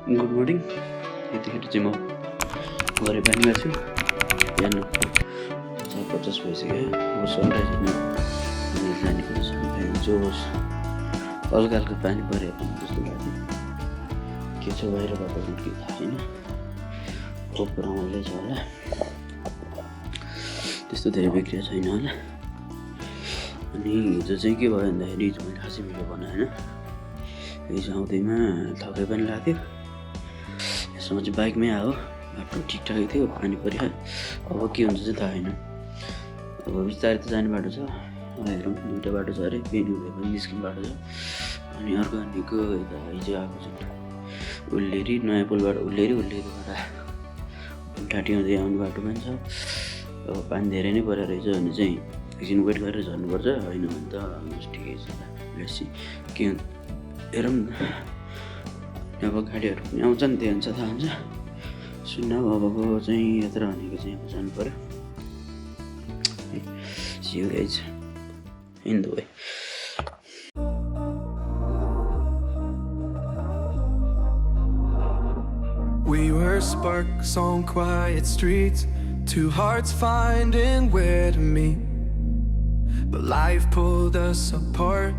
Good morning. यतिखेर चाहिँ म घरै पानीमा छु। बिहान 4:50 भइसक्यो। अब सनराइज हेर्न जाने कुरा छ। जोस हल्का हल्का पानी परेको जस्तो लाग्यो। के छ बाहिरबाट के थाहा छैन। खोप रमाइलो छ होला, त्यस्तो धेरै बिग्रिया छैन होला। अनि हिजो चाहिँ के भयो भन्दाखेरि हिजो मैले खासै भिडियो बनाएन। हिजो आउँदैमा थकै पनि लाग्यो। यसमा चाहिँ बाइकमै आयो, बाटो ठिकठाकै थियो, पानी पऱ्यो। अब के हुन्छ चाहिँ थाहा छैन। अब बिस्तारै त जाने बाटो छ। हेरौँ, दुईवटा बाटो छ अरे, बेनी हुँदै पनि निस्किने बाटो छ। अनि अर्को भनेको यता हिजो आएको छ उल्लेरी, नयाँ पुलबाट उल्लेरीबाट उल्टाटी हुँदै आउने बाटो पनि छ। अब पानी धेरै नै परेर रहेछ भने चाहिँ एकछिन वेट गरेर झर्नुपर्छ, होइन भने त ठिकै छ। बेसी के हेरौँ न, अब गाडीहरू पनि आउँछ नि, त्यही हुन्छ थाहा हुन्छ। सुन्न अबको चाहिँ यात्रा भनेको चाहिँ अब जानु पऱ्यो। See you guys in the way. We were sparks on quiet streets, two hearts finding where to meet. But life pulled us apart,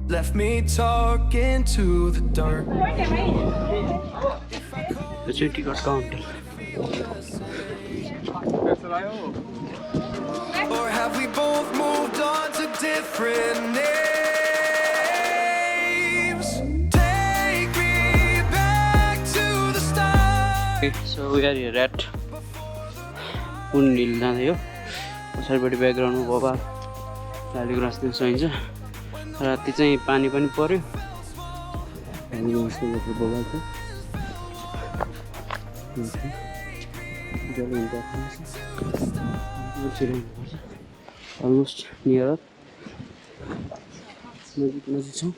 left me talking to the dark. The city got counted. Or have we both moved on to different names? Take me back to the start. Okay, so we are here at पुनहिल जाँदै हो। पछाडिपट्टि ब्याकग्राउन्डमा बाबा लालीको रास्ता सहिन्छ। राति चाहिँ पानी पनि पर्यो। अलमोस्ट नियर नजिक छौँ।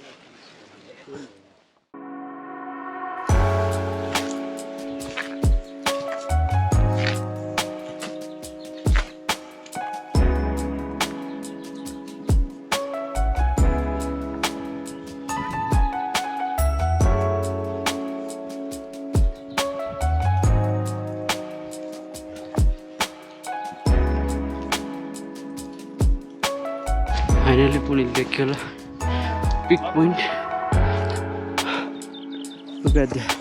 फाइनली पुनहिल देखियो होला peak point. Look at that.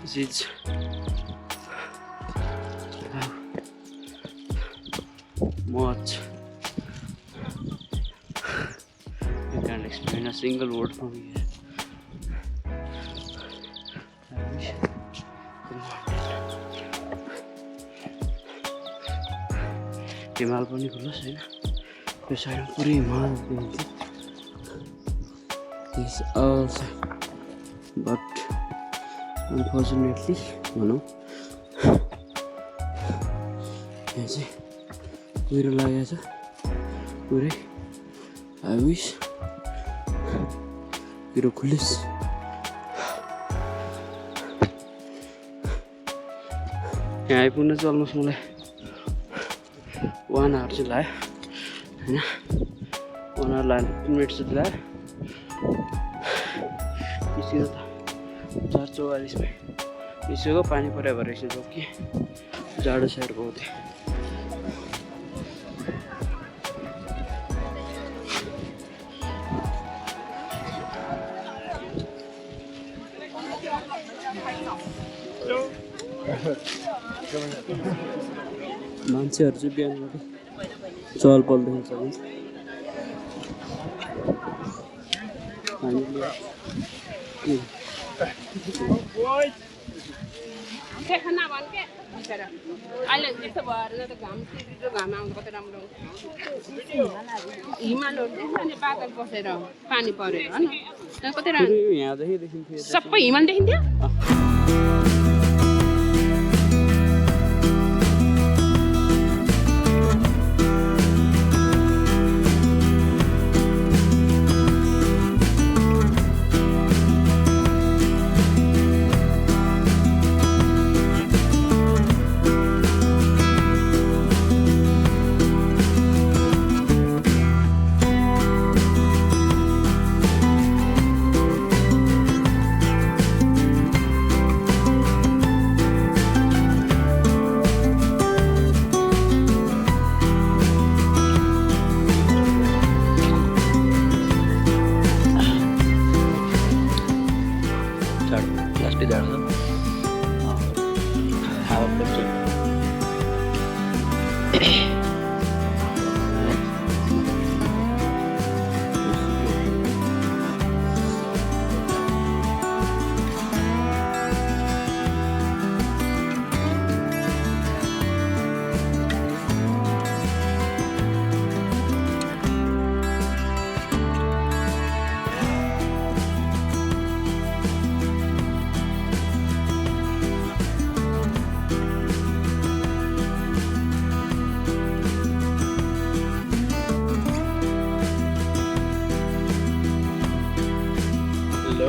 This is much. You can't explain a single word from here. I wish हिमाल पनि खुल्ला छैन। त्यो साइडमा पुरै हिमाल देखिन्छ। This also, but unfortunately, भनौँ यहाँ चाहिँ कुहिरो लागेको छ पुरै। आई विस कुहिरो खुलियोस्। यहाँ आइपुग्नु चाहिँ अलमोस्ट मलाई 1 आवर चाहिँ लाग्यो होइन। 1 आवर लाग्यो, 15 मिनट चाहिँ लाग्यो। निस्किँदा त 4:44 निस्केको, पानी पऱ्यो भएर एकछिन रोकिएँ। जाडो साइड भएको थियो। मान्छेहरू चाहिँ बिहानबाट चहल पहल देख्न सकिन्छ। अहिले यस्तो भएर त घाम आउँदा कति राम्रो हिमालहरू देख्छ नि, बादल बसेर पानी परेर होइन, कति राम्रो यहाँदेखि देखिन्थ्यो, सबै हिमाल देखिन्थ्यो।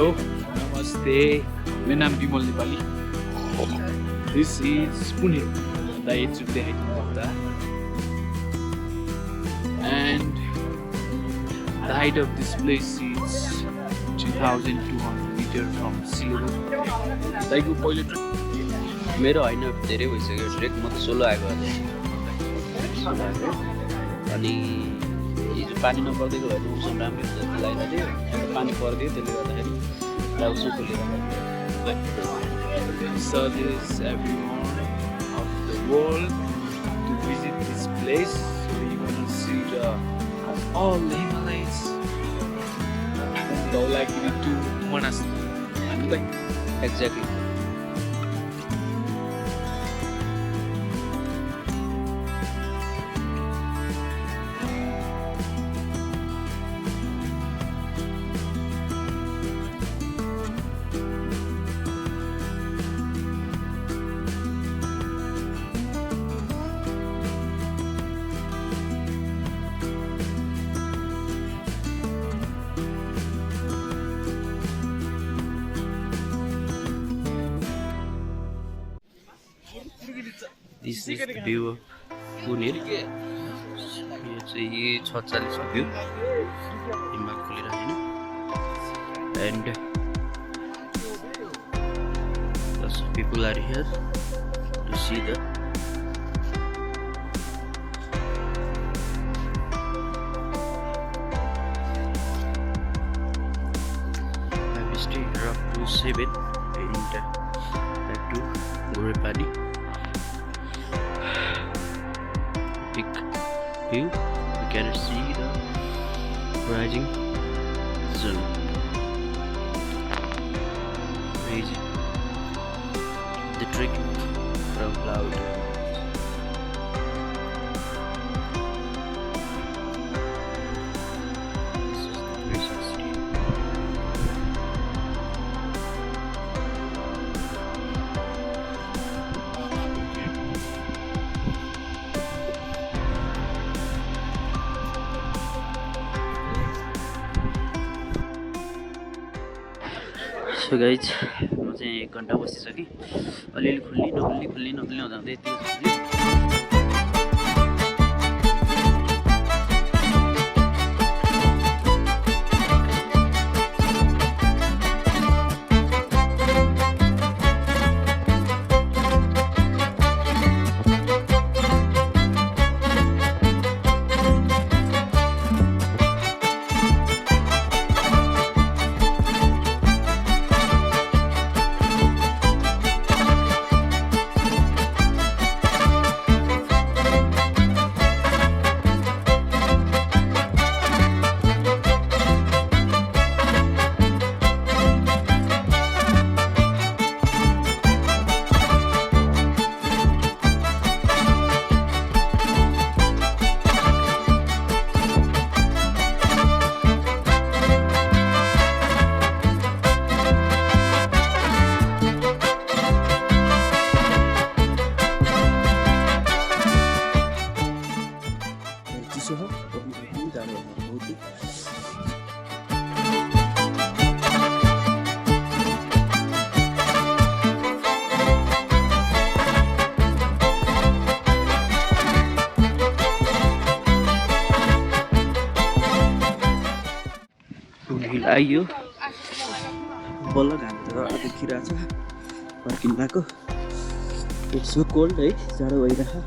Hello, namaste. My name is Bimal Nepali. This is Pune, the edge of the and the height of this place is 2,200 meters from sea level. Like pilot. मेरो होइन धेरै भइसक्यो ट्रेक म त सोलो आएको अनि हिजो पानी नपर्दैको भएर मौसम राम्रो जस्तो लागिरहेको थियो पानी परिदियो त्यसले गर्दाखेरि राउसो खोलिरहेको Suggest everyone of the world to visit this place so you can see all the Himalayas. So like you need to Manas. Exactly This is the view of Pune. यो चाहिँ 46 को भ्यू हिमाल खोलिरहेको and lots of people are here to see the I've stayed here up to 7 and back to Gorepani. Big view, you can see the rising sun. Amazing. The trick from cloud. This is the 360. So guys, म चाहिँ 1 घण्टा बसिसकेँ अलिअलि खुल्ली नखुल्ली हुँदा हुँदै यति आइयो बल्ल घाम त देखिरहेछ फर्किनु भएको इट्स सो कोल्ड है जाडो भइरहेको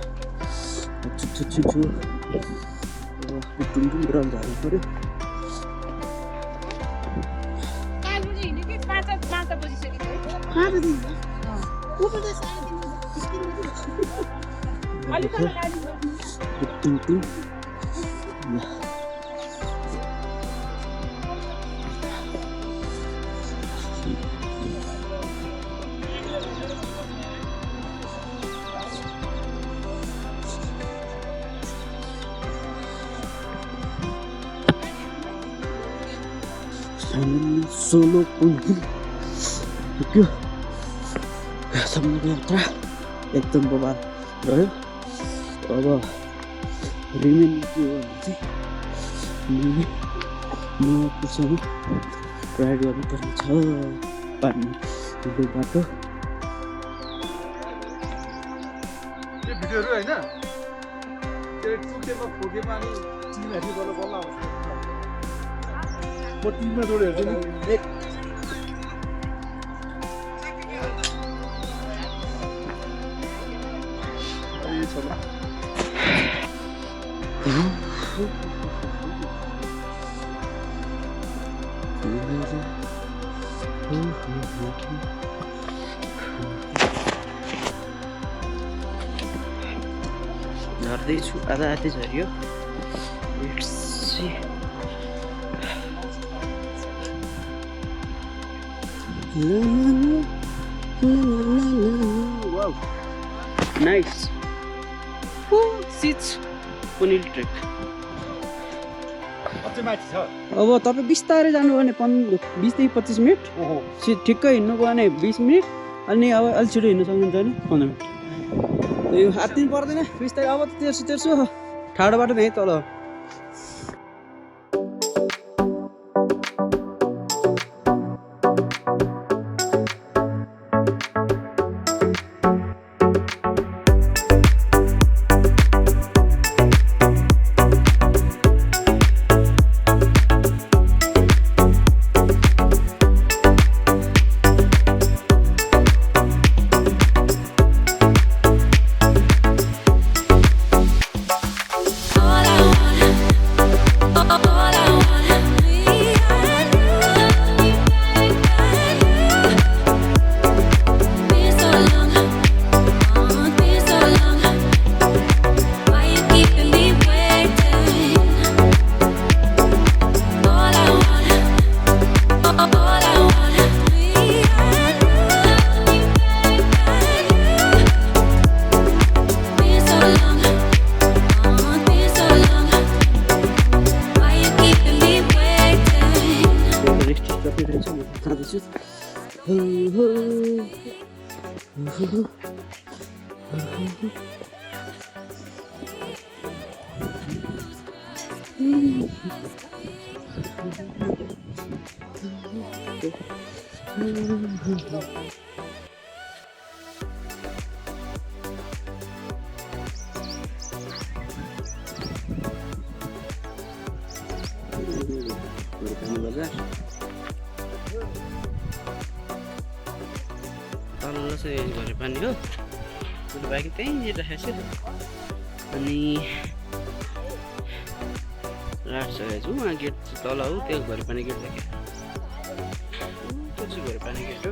छु टुङटुङ रङ झार्नु पर्यो टुङटुङ Finally, solo punya. Oke, sama यात्रा एकदम बवाल रह्यो। अब रिमेन के हो भने चाहिँ म पुग्छु राइड गर्नुपर्ने छ पानी बाटो त्यो भिडियोहरु हैन त्यो टुकेमा फोकेमा अनि टिमहरु बल्ल बल्ल आउँछ म टिममा जोडेर चाहिँ यो छ झर्दैछु आधा आधी झऱ्यो नाइस सिट्स पुनिल ट्रेक अझै माथि छ अब तपाईँ बिस्तारै जानु भने 20 देखि 25 मिनट ठिक्कै हिँड्नु गयो भने 20 मिनट अनि अब अलिक छिटो हिँड्नु सक्नुहुन्छ भने 15 मिनट यो हात दिन पर्दैन बिस्तारै अब त तेर्सु ठाडो बाटो नै तल तल्लो चाहिँ घरे पानी हो त्यो बाइक त्यहीँनिर राखेको छु अनि राख्सकेको छु उहाँ गेट तल हो त्यो घरे पानी गेट राखेँ त्यो चाहिँ घरे पानी गेट हो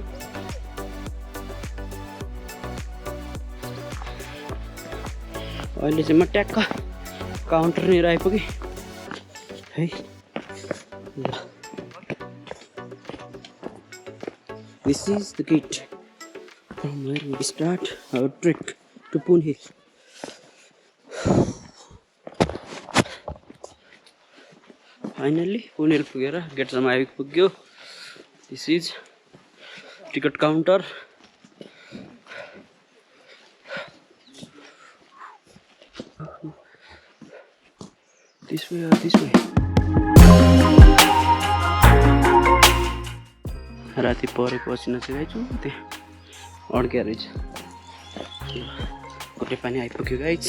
अहिले चाहिँ म ट्याक्क काउन्टरनिर आइपुगेँ है ल This is the gate from where we start our trek to Poon Hill. Finally, Poon Hill पुगेर गेटसम्म आइपुग्यो. This is ticket counter. This way or this way. राति परेपछि नचिराइछु त्यहाँ अड्क्या रहेछ घरे पानी आइपुग्यो गाइज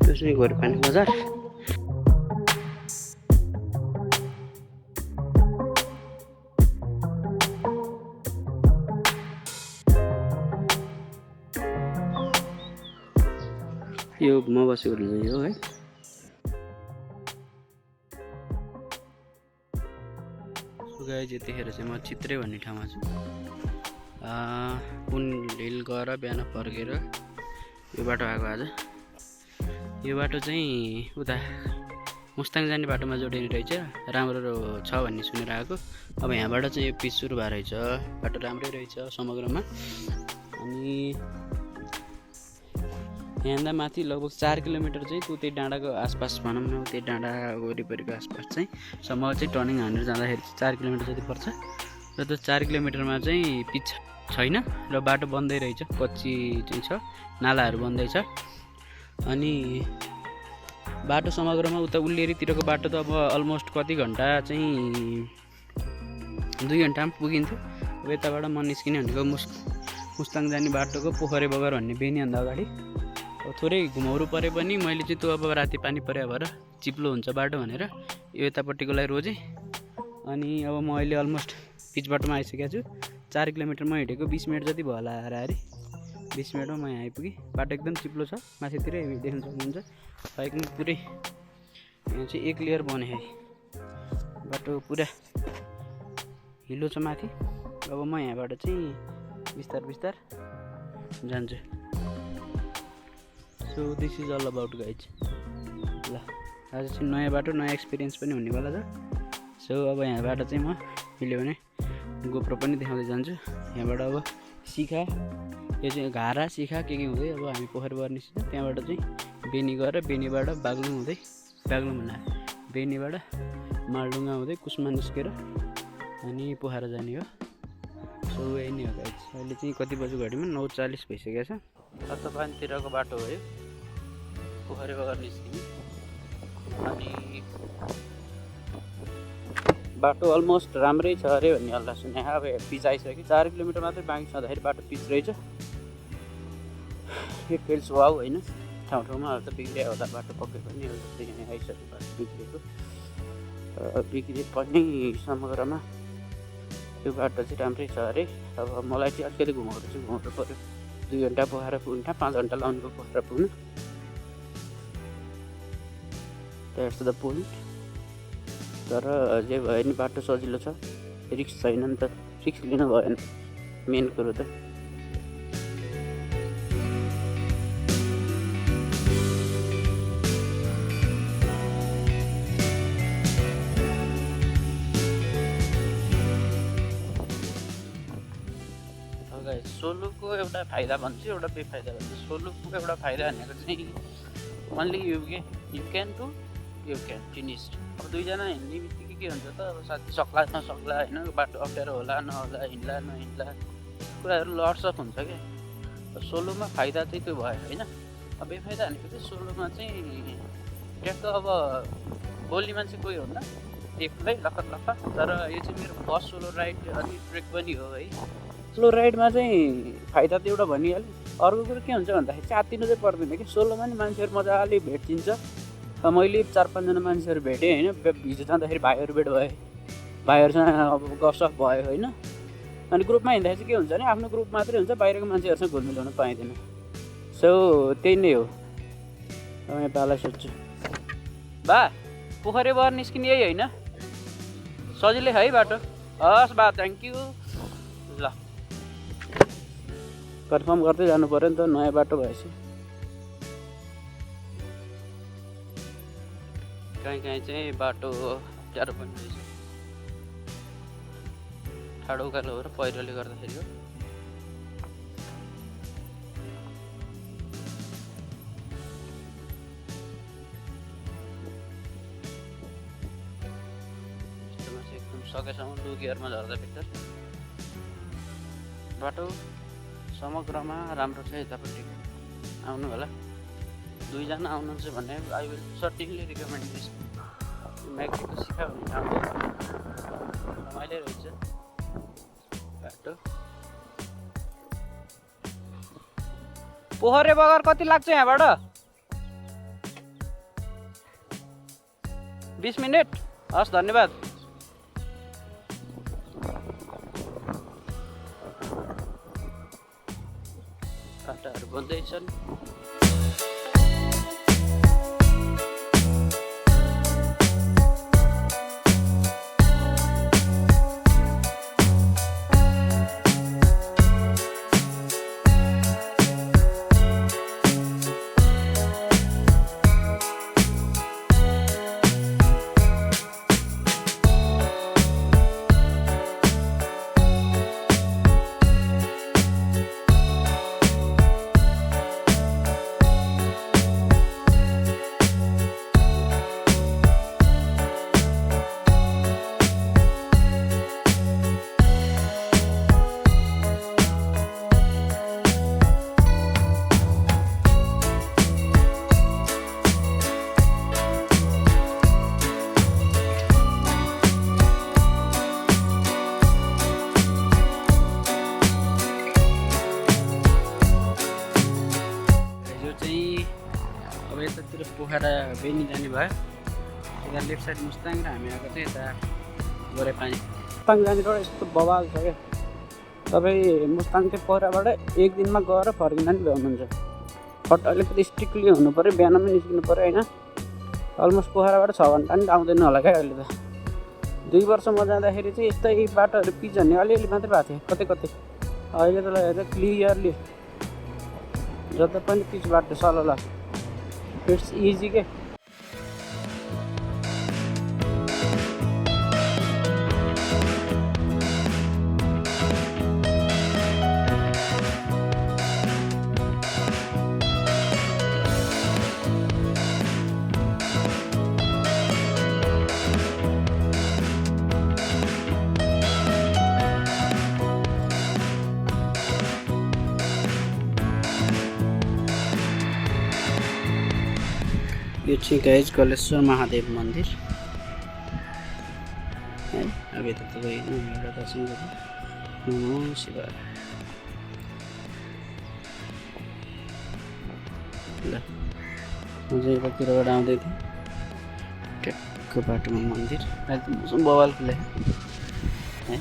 त्यो चाहिँ घरे पानी बजार यो म बसेको चाहिँ हो है गाइज यतिखेर चाहिँ म चित्रे भन्ने ठाउँमा छु पुन हिल गएर बिहान फर्केर यो बाटो आएको आज यो बाटो चाहिँ उता मुस्ताङ जाने बाटोमा जोडिने रहेछ राम्रो छ भन्ने सुनेर आएको अब यहाँबाट चाहिँ यो पिच सुरु भएको रहेछ बाटो राम्रै रहेछ समग्रमा अनि यहाँभन्दा माथि लगभग 4 किलोमिटर चाहिँ त्यही डाँडाको आसपास भनौँ न, त्यही डाँडा वरिपरिको आसपास चाहिँ सम्म चाहिँ टर्निङ हानेर जाँदाखेरि 4 किलोमिटर जति पर्छ। र त्यो 4 किलोमिटरमा चाहिँ पिच छैन र बाटो बन्दै रहेछ, कच्ची चाहिँ छ, नालाहरू बन्दैछ। अनि बाटो समग्रमा उता उल्लेरीतिरको बाटो त अब अलमोस्ट कति घन्टा चाहिँ 2 घन्टामा पुगिन्थ्यो। अब यताबाट म निस्किने भनेको मुस्ताङ जाने बाटोको पोखरे बगर भन्ने बेनीभन्दा अगाडि थोरै घुमाउरो परे पनि मैले चाहिँ त्यो अब राति पानी परे भएर चिप्लो हुन्छ बाटो भनेर यो यतापट्टिकोलाई रोजेँ। अनि अब म अहिले अलमोस्ट पिच बाटोमा आइसकेको छु। 4 किलोमिटर म हिँडेको 20 मिनट जति भयो होला हाराहारी। 20 मिनटमा म यहाँ आइपुगेँ। बाटो एकदम चिप्लो छ, माथितिरै देख्न सक्नुहुन्छ। बाइक पनि पुरै यहाँ चाहिँ एक लेयर बने है, बाटो पुरा हिलो छ माथि। अब म यहाँबाट चाहिँ बिस्तार बिस्तार जान्छु। So this is all about guys. ल आज चाहिँ नयाँ बाटो, नयाँ एक्सपिरियन्स पनि हुनेवाला छ। सो अब यहाँबाट चाहिँ म मिल्यो भने गोप्रो पनि देखाउँदै जान्छु। यहाँबाट अब शिखा, यो चाहिँ घारा शिखा के हुँदै अब हामी पोखरी बर निस्किन्छ। त्यहाँबाट चाहिँ बेनी गएर बेनीबाट बागलुङ हुँदै, बागलुङ भन्दा बेनीबाट मालडुङ्गा हुँदै कुसमा निस्केर अनि पोखरा जाने हो। सो यही नै हो गाइज। अहिले चाहिँ कति बजी घडीमा 9:40 भइसकेको छ। तत्त्वपानीतिरको बाटो हो यो, पोखरी बगर निस्किने। अनि बाटो अलमोस्ट राम्रै छ अरे भन्ने हल्ला सुने। अब पिच आइसक्यो, 4 किलोमिटर मात्रै बाँकी छँदाखेरि बाटो पिच रहेछ। इट फिल्स वाउ होइन, ठाउँ ठाउँमा अब त बिग्रियो होला बाटो, पक्कै पनि अब जस्तै यहाँ आइसक्यो बाटो बिग्रेको। बिग्रे पनि समग्रमा त्यो बाटो चाहिँ राम्रै छ अरे। अब मलाई चाहिँ अलिकति घुमाउनु पऱ्यो। 2 घन्टा पोखरा पुग्नु, 5 घन्टा लाउनुको पोखरा पुग्नु। That's the point. तर जे भयो नि बाटो सजिलो छ, रिक्स छैन नि त, रिक्स लिनु भएन मेन कुरो त। सोलोको एउटा फाइदा भन्छु, एउटा बेफाइदा भन्छु। सोलोको एउटा फाइदा भनेको चाहिँ only you can do, you can finish. अब 2 जना हिँड्ने बित्तिकै के हुन्छ त, अब साथी सक्ला नसक्ला होइन, बाटो अप्ठ्यारो होला नहोला, हिँड्ला नहिँड्ला, कुराहरू लड्सप हुन्छ क्या। सोलोमा फाइदा चाहिँ त्यो भयो होइन। अब बेफाइदा भनेको चाहिँ सोलोमा चाहिँ ट्याक्क अब बोल्ने मान्छे कोही हुन्न, एक्लै लखत। तर यो चाहिँ मेरो फर्स्ट सोलो राइड अनि ट्रेक पनि हो है। सोलो राइडमा चाहिँ फाइदा त एउटा भनिहाल्यो। अर्को कुरो के हुन्छ भन्दाखेरि चाहिँ आत्तिनु चाहिँ पर्दैन कि। सोलोमा नि मान्छेहरू मजाले भेटिन्छ। मैले 4-5 जना मान्छेहरू भेटेँ होइन। हिजो जाँदाखेरि भाइहरू भेट भए, भाइहरूसँग अब गफसफ भयो होइन। अनि ग्रुपमा हिँड्दाखेरि चाहिँ के हुन्छ भने आफ्नो ग्रुप मात्रै हुन्छ, बाहिरको मान्छेहरूसँग घुलमिल हुन पाइँदैन। सो त्यही नै हो। म बालाई सोध्छु, बा पोखरी बर निस्किने यही होइन, सजिलै है बाटो? हस् बा, थ्याङ्क यू। ल कन्फर्म गर्दै जानु पऱ्यो नि त, नयाँ बाटो भएपछि। कहीँ चाहिँ बाटो अप्ठ्यारो पनि रहेछ, ठाडो उकालो हो र पहिरोले गर्दाखेरि हो। एकदम सकेसम्म लो गियरमा झर्दा भित्र बाटो समग्रमा राम्रो छ। यतापट्टि आउनु होला, 2 जना आउनुहुन्छ भने आई विल सर्टिनली रिकमेन्ड दिस। म्याक्सिको शिखा भन्ने ठाउँ रमाइलो रहेछ बाटो। पोखरे बगर कति लाग्छ यहाँबाट? 20 मिनट। हस्, धन्यवाद। बाटाहरू बन्दैछन्। अब यतातिर पोखरा बेनी जाने भयो यता लेफ्ट साइड मुस्ताङ र हामी आएको चाहिँ यता गोरे पानी मुस्ताङ जाने रोड यस्तो बवाल छ क्या तपाईँ मुस्ताङ चाहिँ पोखराबाट एक दिनमा गएर फर्किँदा नि भ्याउनुहुन्छ बट अलिकति स्ट्रिक्टली हुनु पऱ्यो बिहानमै निस्किनु पऱ्यो होइन अलमोस्ट पोखराबाट 6 घन्टा नि आउँदैन होला क्या अहिले त 2 वर्ष म जाँदाखेरि चाहिँ यस्तै बाटोहरू पिच भन्ने अलिअलि मात्रै भएको थियो कतै कतै अहिले त हेर्दा क्लियरली जता पनि पिच बाटो सलल इट्स इजी के यो चाहिँ गाइज कलेश्वर महादेव मन्दिर है अब यता त गएन एउटा दर्शन गर्नु नमो शिवाय ल म चाहिँ यतातिरबाट आउँदै थिएँ ट्याक्क बाटोमा मन्दिर अहिले त मौसम बवाल खुले है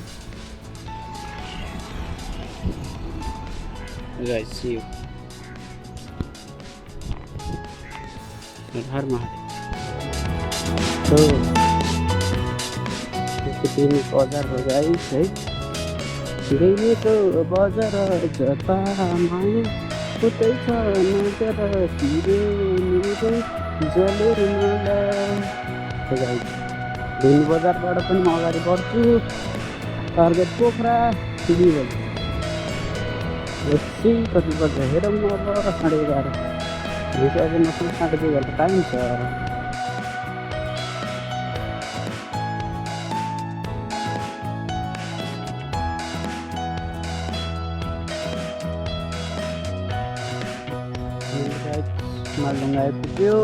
गाइज यो हर महादेव तो तिमी बजार गाइस है गइले त बजार जता माया उतै छ नजर तिरो मेरो जलेर मलाई गाइस दिन बजारबाट पनि म अगाडि बढ्छु टार्गेट पोखरा तिमी बजार यति कति बज्यो हेरौँ अब 11:30 अझै मसँग 2.5 घन्टा टाइम छ मालडुङ्गा आइपुग्यो